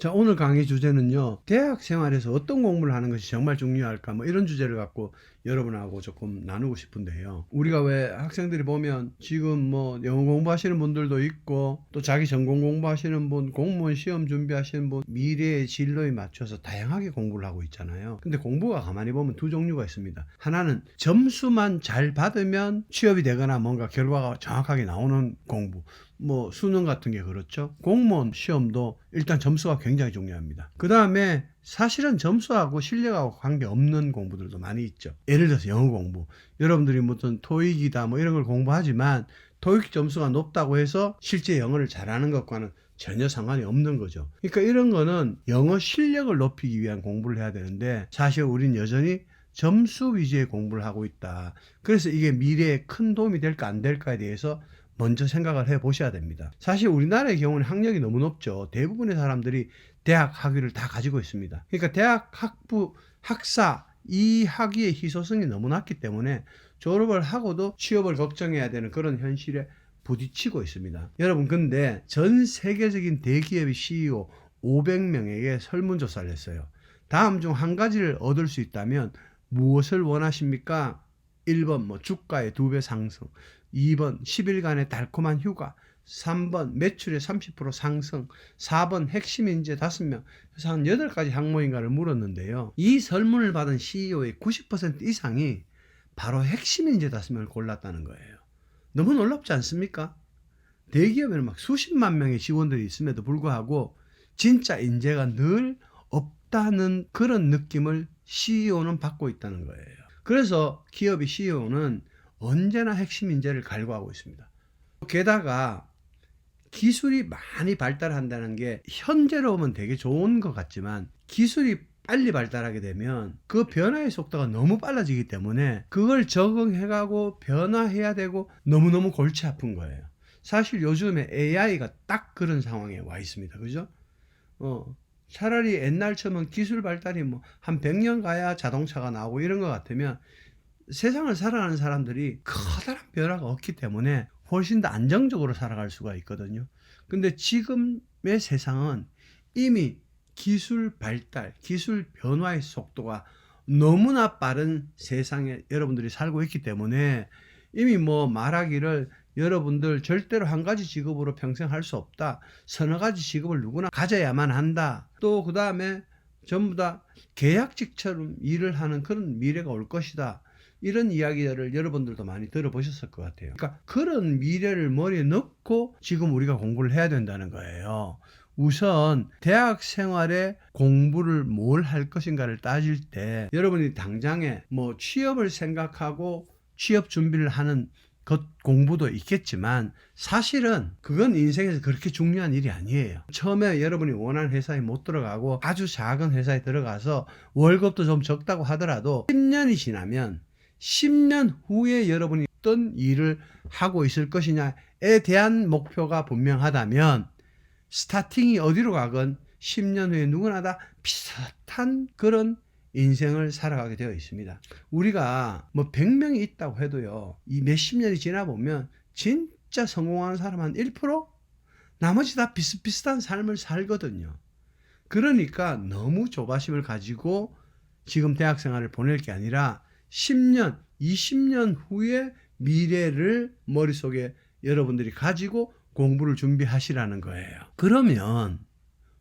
자, 오늘 강의 주제는요, 대학 생활에서 어떤 공부를 하는 것이 정말 중요할까? 뭐 이런 주제를 갖고 여러분하고 조금 나누고 싶은데요. 우리가 왜 학생들이 보면 지금 뭐 영어 공부하시는 분들도 있고, 또 자기 전공 공부하시는 분, 공무원 시험 준비하시는 분, 미래의 진로에 맞춰서 다양하게 공부를 하고 있잖아요. 근데 공부가 가만히 보면 두 종류가 있습니다. 하나는 점수만 잘 받으면 취업이 되거나 뭔가 결과가 정확하게 나오는 공부. 뭐 수능 같은 게 그렇죠. 공무원 시험도 일단 점수가 굉장히 중요합니다. 그 다음에 사실은 점수하고 실력하고 관계없는 공부들도 많이 있죠. 예를 들어서 영어 공부. 여러분들이 무슨 토익이다 뭐 이런 걸 공부하지만 토익 점수가 높다고 해서 실제 영어를 잘하는 것과는 전혀 상관이 없는 거죠. 그러니까 이런 거는 영어 실력을 높이기 위한 공부를 해야 되는데 사실 우린 여전히 점수 위주의 공부를 하고 있다. 그래서 이게 미래에 큰 도움이 될까 안 될까에 대해서 먼저 생각을 해 보셔야 됩니다. 사실 우리나라의 경우는 학력이 너무 높죠. 대부분의 사람들이 대학 학위를 다 가지고 있습니다. 그러니까 대학 학부, 학사 이 학위의 희소성이 너무 낮기 때문에 졸업을 하고도 취업을 걱정해야 되는 그런 현실에 부딪히고 있습니다. 여러분, 근데 전 세계적인 대기업의 CEO 500명에게 설문조사를 했어요. 다음 중 한 가지를 얻을 수 있다면 무엇을 원하십니까? 1번 뭐 주가의 2배 상승, 2번 10일간의 달콤한 휴가, 3번 매출의 30% 상승, 4번 핵심 인재 5명, 그래서 한 8가지 항목인가를 물었는데요. 이 설문을 받은 CEO의 90% 이상이 바로 핵심 인재 5명을 골랐다는 거예요. 너무 놀랍지 않습니까? 대기업에는 막 수십만 명의 직원들이 있음에도 불구하고 진짜 인재가 늘 없다는 그런 느낌을 CEO는 받고 있다는 거예요. 그래서 기업의 CEO는 언제나 핵심 인재를 갈구하고 있습니다. 게다가 기술이 많이 발달한다는 게 현재로 보면 되게 좋은 것 같지만 기술이 빨리 발달하게 되면 그 변화의 속도가 너무 빨라지기 때문에 그걸 적응해가고 변화해야 되고 너무너무 골치 아픈 거예요. 사실 요즘에 AI가 딱 그런 상황에 와 있습니다. 그죠? 차라리 옛날처럼 기술 발달이 뭐 한 100년 가야 자동차가 나오고 이런 것 같으면 세상을 살아가는 사람들이 커다란 변화가 없기 때문에 훨씬 더 안정적으로 살아갈 수가 있거든요. 근데 지금의 세상은 이미 기술 발달, 기술 변화의 속도가 너무나 빠른 세상에 여러분들이 살고 있기 때문에 이미 뭐 말하기를 여러분들 절대로 한 가지 직업으로 평생 할 수 없다. 서너 가지 직업을 누구나 가져야만 한다. 또 그 다음에 전부 다 계약직처럼 일을 하는 그런 미래가 올 것이다. 이런 이야기를 여러분들도 많이 들어보셨을 것 같아요. 그러니까 그런 미래를 머리에 넣고 지금 우리가 공부를 해야 된다는 거예요. 우선 대학 생활에 공부를 뭘 할 것인가를 따질 때 여러분이 당장에 뭐 취업을 생각하고 취업 준비를 하는 것 공부도 있겠지만 사실은 그건 인생에서 그렇게 중요한 일이 아니에요. 처음에 여러분이 원하는 회사에 못 들어가고 아주 작은 회사에 들어가서 월급도 좀 적다고 하더라도 10년이 지나면 10년 후에 여러분이 어떤 일을 하고 있을 것이냐에 대한 목표가 분명하다면 스타팅이 어디로 가건 10년 후에 누구나 다 비슷한 그런 인생을 살아가게 되어 있습니다. 우리가 뭐 100명이 있다고 해도요, 이 몇십 년이 지나 보면 진짜 성공하는 사람 한 1%? 나머지 다 비슷비슷한 삶을 살거든요. 그러니까 너무 조바심을 가지고 지금 대학 생활을 보낼 게 아니라 10년, 20년 후의 미래를 머릿속에 여러분들이 가지고 공부를 준비하시라는 거예요. 그러면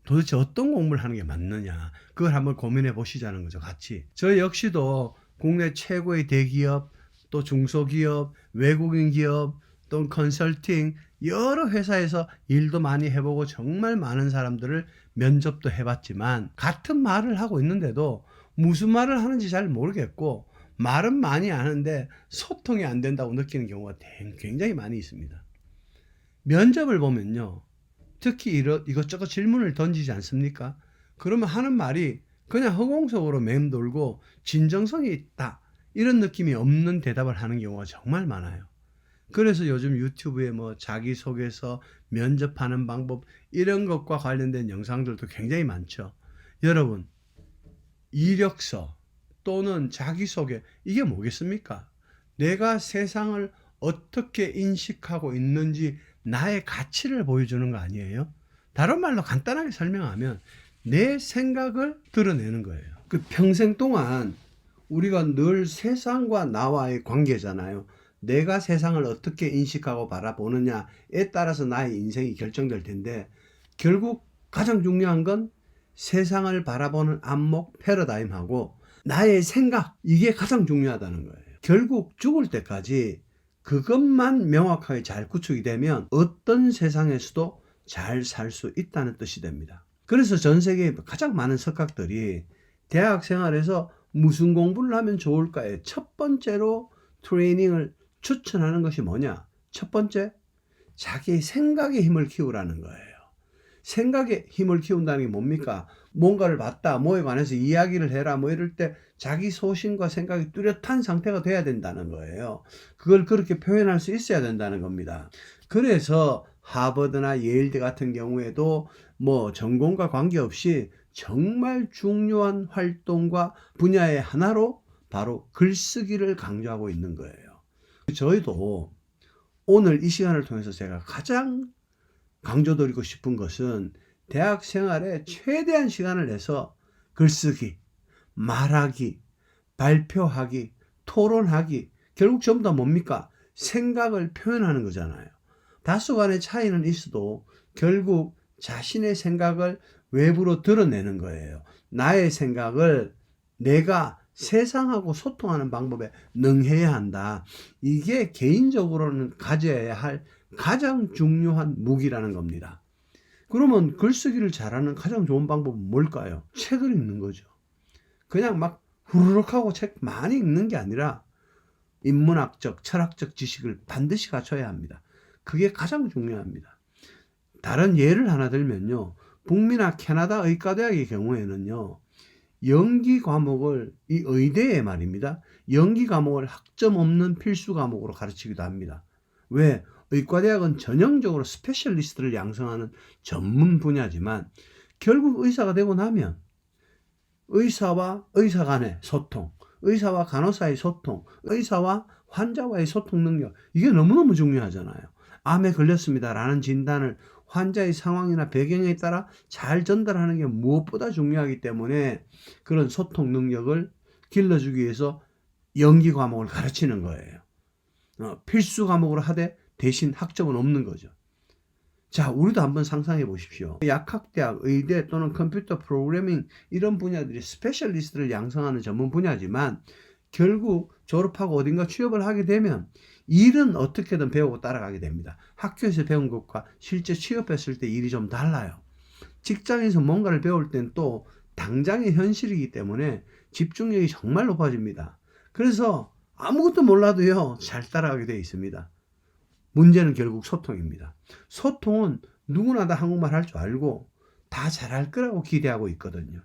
도대체 어떤 공부를 하는 게 맞느냐, 그걸 한번 고민해 보시자는 거죠. 같이. 저 역시도 국내 최고의 대기업, 또 중소기업, 외국인 기업, 또 컨설팅 여러 회사에서 일도 많이 해보고 정말 많은 사람들을 면접도 해봤지만 같은 말을 하고 있는데도 무슨 말을 하는지 잘 모르겠고 말은 많이 아는데 소통이 안 된다고 느끼는 경우가 굉장히 많이 있습니다. 면접을 보면요, 특히 이것저것 질문을 던지지 않습니까? 그러면 하는 말이 그냥 허공속으로 맴돌고 진정성이 있다, 이런 느낌이 없는 대답을 하는 경우가 정말 많아요. 그래서 요즘 유튜브에 뭐 자기소개서, 면접하는 방법 이런 것과 관련된 영상들도 굉장히 많죠. 여러분, 이력서 또는 자기소개 이게 뭐겠습니까? 내가 세상을 어떻게 인식하고 있는지 나의 가치를 보여주는 거 아니에요? 다른 말로 간단하게 설명하면 내 생각을 드러내는 거예요. 그 평생 동안 우리가 늘 세상과 나와의 관계잖아요. 내가 세상을 어떻게 인식하고 바라보느냐에 따라서 나의 인생이 결정될 텐데, 결국 가장 중요한 건 세상을 바라보는 안목, 패러다임하고 나의 생각, 이게 가장 중요하다는 거예요. 결국 죽을 때까지 그것만 명확하게 잘 구축이 되면 어떤 세상에서도 잘 살 수 있다는 뜻이 됩니다. 그래서 전 세계에 가장 많은 석학들이 대학 생활에서 무슨 공부를 하면 좋을까에 첫 번째로 트레이닝을 추천하는 것이 뭐냐? 첫 번째, 자기 생각의 힘을 키우라는 거예요. 생각의 힘을 키운다는 게 뭡니까? 뭔가를 봤다, 뭐에 관해서 이야기를 해라, 뭐 이럴 때 자기 소신과 생각이 뚜렷한 상태가 돼야 된다는 거예요. 그걸 그렇게 표현할 수 있어야 된다는 겁니다. 그래서 하버드나 예일대 같은 경우에도 뭐 전공과 관계없이 정말 중요한 활동과 분야의 하나로 바로 글쓰기를 강조하고 있는 거예요. 저희도 오늘 이 시간을 통해서 제가 가장 강조드리고 싶은 것은 대학 생활에 최대한 시간을 내서 글쓰기, 말하기, 발표하기, 토론하기, 결국 전부 다 뭡니까? 생각을 표현하는 거잖아요. 다소간의 차이는 있어도 결국 자신의 생각을 외부로 드러내는 거예요. 나의 생각을 내가 세상하고 소통하는 방법에 능해야 한다. 이게 개인적으로는 가져야 할 가장 중요한 무기라는 겁니다. 그러면 글쓰기를 잘하는 가장 좋은 방법은 뭘까요? 책을 읽는 거죠. 그냥 막 후루룩 하고 책 많이 읽는 게 아니라 인문학적, 철학적 지식을 반드시 갖춰야 합니다. 그게 가장 중요합니다. 다른 예를 하나 들면요. 북미나 캐나다 의과대학의 경우에는요. 연기 과목을, 이 의대에 말입니다. 연기 과목을 학점 없는 필수 과목으로 가르치기도 합니다. 왜? 의과대학은 전형적으로 스페셜리스트를 양성하는 전문 분야지만 결국 의사가 되고 나면 의사와 의사 간의 소통, 의사와 간호사의 소통, 의사와 환자와의 소통 능력, 이게 너무너무 중요하잖아요. 암에 걸렸습니다라는 진단을 환자의 상황이나 배경에 따라 잘 전달하는 게 무엇보다 중요하기 때문에 그런 소통 능력을 길러주기 위해서 연기 과목을 가르치는 거예요. 필수 과목으로 하되 대신 학점은 없는 거죠. 자, 우리도 한번 상상해 보십시오. 약학대학, 의대 또는 컴퓨터 프로그래밍 이런 분야들이 스페셜리스트를 양성하는 전문 분야지만 결국 졸업하고 어딘가 취업을 하게 되면 일은 어떻게든 배우고 따라가게 됩니다. 학교에서 배운 것과 실제 취업했을 때 일이 좀 달라요. 직장에서 뭔가를 배울 땐 또 당장의 현실이기 때문에 집중력이 정말 높아집니다. 그래서 아무것도 몰라도요, 잘 따라가게 되어 있습니다. 문제는 결국 소통입니다. 소통은 누구나 다 한국말 할 줄 알고 다 잘할 거라고 기대하고 있거든요.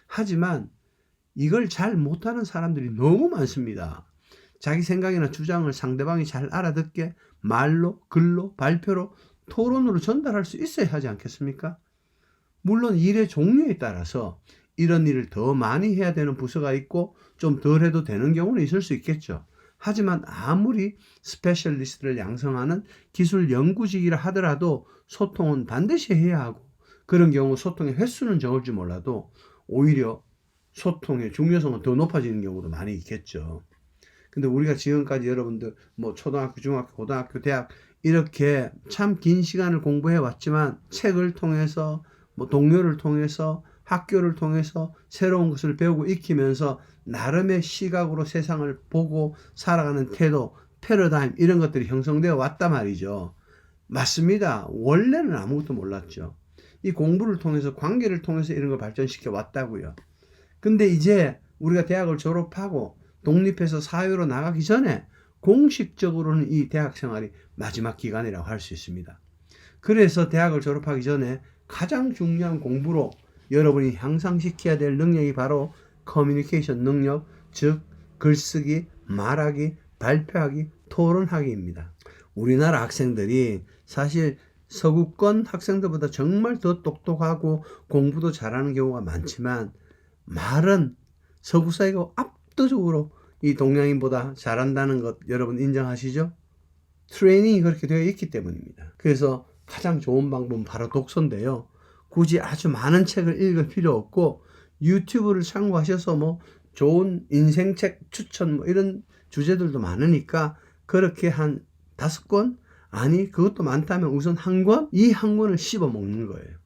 하지만 이걸 잘 못하는 사람들이 너무 많습니다. 자기 생각이나 주장을 상대방이 잘 알아듣게 말로, 글로, 발표로, 토론으로 전달할 수 있어야 하지 않겠습니까? 물론 일의 종류에 따라서 이런 일을 더 많이 해야 되는 부서가 있고 좀 덜 해도 되는 경우는 있을 수 있겠죠. 하지만 아무리 스페셜리스트를 양성하는 기술 연구직이라 하더라도 소통은 반드시 해야 하고, 그런 경우 소통의 횟수는 적을지 몰라도 오히려 소통의 중요성은 더 높아지는 경우도 많이 있겠죠. 근데 우리가 지금까지 여러분들 뭐 초등학교, 중학교, 고등학교, 대학 이렇게 참 긴 시간을 공부해 왔지만 책을 통해서 뭐 동료를 통해서 학교를 통해서 새로운 것을 배우고 익히면서 나름의 시각으로 세상을 보고 살아가는 태도, 패러다임 이런 것들이 형성되어 왔단 말이죠. 맞습니다. 원래는 아무것도 몰랐죠. 이 공부를 통해서 관계를 통해서 이런 걸 발전시켜 왔다고요. 근데 이제 우리가 대학을 졸업하고 독립해서 사회로 나가기 전에 공식적으로는 이 대학 생활이 마지막 기간이라고 할 수 있습니다. 그래서 대학을 졸업하기 전에 가장 중요한 공부로 여러분이 향상시켜야 될 능력이 바로 커뮤니케이션 능력, 즉 글쓰기, 말하기, 발표하기, 토론하기입니다. 우리나라 학생들이 사실 서구권 학생들보다 정말 더 똑똑하고 공부도 잘하는 경우가 많지만 말은 서구 사회가 압도적으로 이 동양인보다 잘한다는 것 여러분 인정하시죠? 트레이닝이 그렇게 되어 있기 때문입니다. 그래서 가장 좋은 방법은 바로 독서인데요. 굳이 아주 많은 책을 읽을 필요 없고 유튜브를 참고하셔서 뭐 좋은 인생책 추천 뭐 이런 주제들도 많으니까 그렇게 한 5권? 아니 그것도 많다면 우선 한 권? 이 한 권을 씹어 먹는 거예요.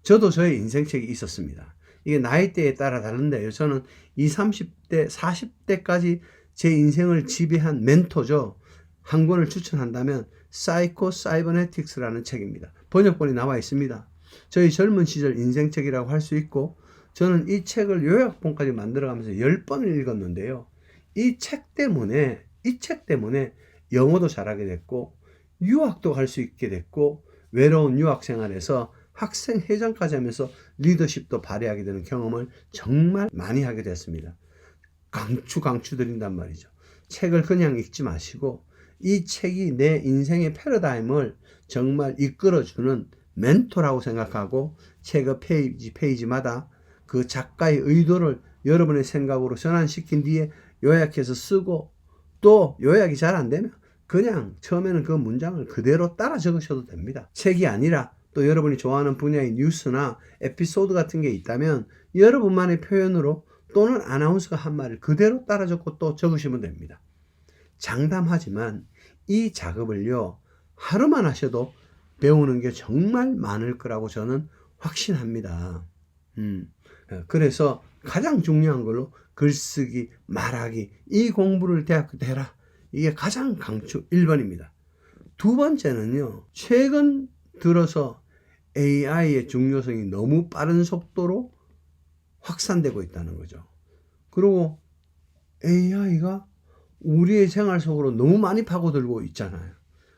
저도 저의 인생책이 있었습니다. 이게 나이대에 따라 다른데요. 저는 20, 30대, 40대까지 제 인생을 지배한 멘토죠. 한 권을 추천한다면 사이코 사이버네틱스라는 책입니다. 번역본이 나와 있습니다. 저희 젊은 시절 인생책이라고 할 수 있고 저는 이 책을 요약본까지 만들어가면서 10번을 읽었는데요. 이 책 때문에 영어도 잘하게 됐고 유학도 갈 수 있게 됐고 외로운 유학 생활에서 학생 회장까지 하면서 리더십도 발휘하게 되는 경험을 정말 많이 하게 됐습니다. 강추 드린단 말이죠. 책을 그냥 읽지 마시고 이 책이 내 인생의 패러다임을 정말 이끌어주는 멘토라고 생각하고 책의 페이지마다 그 작가의 의도를 여러분의 생각으로 전환시킨 뒤에 요약해서 쓰고 또 요약이 잘 안 되면 그냥 처음에는 그 문장을 그대로 따라 적으셔도 됩니다. 책이 아니라 또 여러분이 좋아하는 분야의 뉴스나 에피소드 같은 게 있다면 여러분만의 표현으로 또는 아나운서가 한 말을 그대로 따라 적고 또 적으시면 됩니다. 장담하지만 이 작업을요 하루만 하셔도 배우는 게 정말 많을 거라고 저는 확신합니다. 그래서 가장 중요한 걸로 글쓰기, 말하기 이 공부를 대학교 때 해라. 이게 가장 강추 1번입니다. 두 번째는요. 최근 들어서 AI의 중요성이 너무 빠른 속도로 확산되고 있다는 거죠. 그리고 AI가 우리의 생활 속으로 너무 많이 파고들고 있잖아요.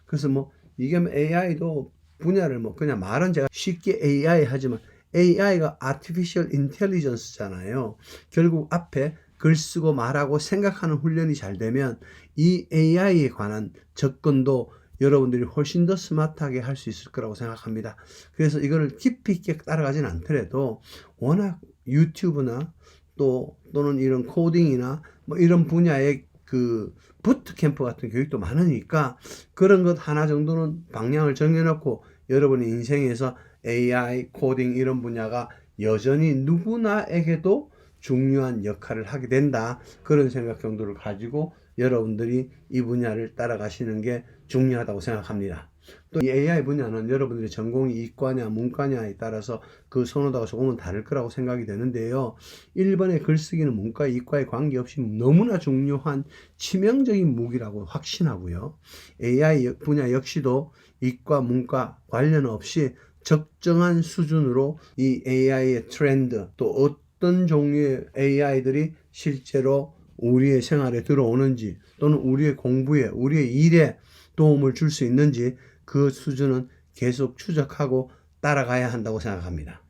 그래서 뭐 이게 AI도 분야를 뭐 그냥 말은 제가 쉽게 AI 하지만 AI가 Artificial Intelligence잖아요. 결국 앞에 글 쓰고 말하고 생각하는 훈련이 잘 되면 이 AI에 관한 접근도 여러분들이 훨씬 더 스마트하게 할 수 있을 거라고 생각합니다. 그래서 이거를 깊이 있게 따라가진 않더라도 워낙 유튜브나 또는 이런 코딩이나 뭐 이런 분야의 그 부트캠프 같은 교육도 많으니까 그런 것 하나 정도는 방향을 정해놓고 여러분의 인생에서 AI, 코딩 이런 분야가 여전히 누구나에게도 중요한 역할을 하게 된다. 그런 생각 정도를 가지고 여러분들이 이 분야를 따라가시는 게 중요하다고 생각합니다. 또 이 AI 분야는 여러분들의 전공이 이과냐 문과냐에 따라서 그 선호도가 조금은 다를 거라고 생각이 되는데요. 1번의 글쓰기는 문과 이과에 관계없이 너무나 중요한 치명적인 무기라고 확신하고요. AI 분야 역시도 이과 문과 관련 없이 적정한 수준으로 이 AI의 트렌드 또 어떤 종류의 AI들이 실제로 우리의 생활에 들어오는지 또는 우리의 공부에 우리의 일에 도움을 줄 수 있는지 그 수준은 계속 추적하고 따라가야 한다고 생각합니다.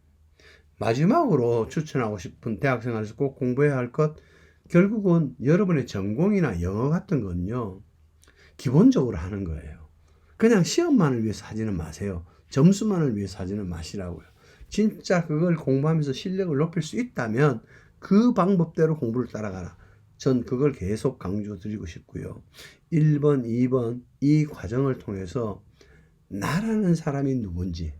마지막으로 추천하고 싶은 대학생활에서 꼭 공부해야 할 것, 결국은 여러분의 전공이나 영어 같은 건요 기본적으로 하는 거예요. 그냥 시험만을 위해서 하지는 마세요. 점수만을 위해서 하지는 마시라고요. 진짜 그걸 공부하면서 실력을 높일 수 있다면 그 방법대로 공부를 따라가라. 전 그걸 계속 강조드리고 싶고요. 1번, 2번 이 과정을 통해서 나라는 사람이 누군지,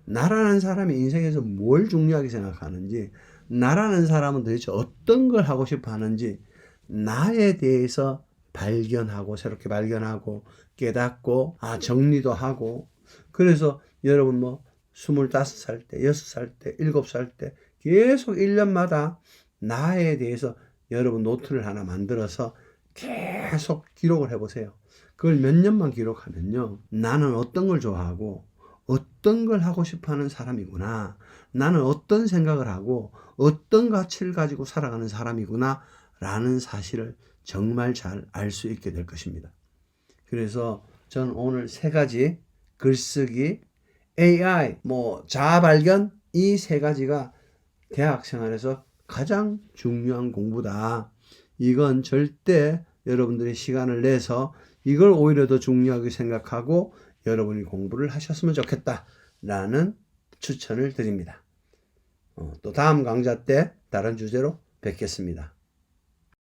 나라는 사람이 인생에서 뭘 중요하게 생각하는지, 나라는 사람은 도대체 어떤 걸 하고 싶어 하는지 나에 대해서 발견하고 새롭게 발견하고 깨닫고 정리도 하고 그래서 여러분 뭐 25살 때, 6살 때, 7살 때 계속 1년마다 나에 대해서 여러분 노트를 하나 만들어서 계속 기록을 해보세요. 그걸 몇 년만 기록하면요. 나는 어떤 걸 좋아하고 어떤 걸 하고 싶어하는 사람이구나. 나는 어떤 생각을 하고 어떤 가치를 가지고 살아가는 사람이구나 라는 사실을 정말 잘 알 수 있게 될 것입니다. 그래서 저는 오늘 3가지 글쓰기, AI, 자아 발견 이 3가지가 대학 생활에서 가장 중요한 공부다. 이건 절대 여러분들이 시간을 내서 이걸 오히려 더 중요하게 생각하고 여러분이 공부를 하셨으면 좋겠다라는 추천을 드립니다. 또 다음 강좌 때 다른 주제로 뵙겠습니다.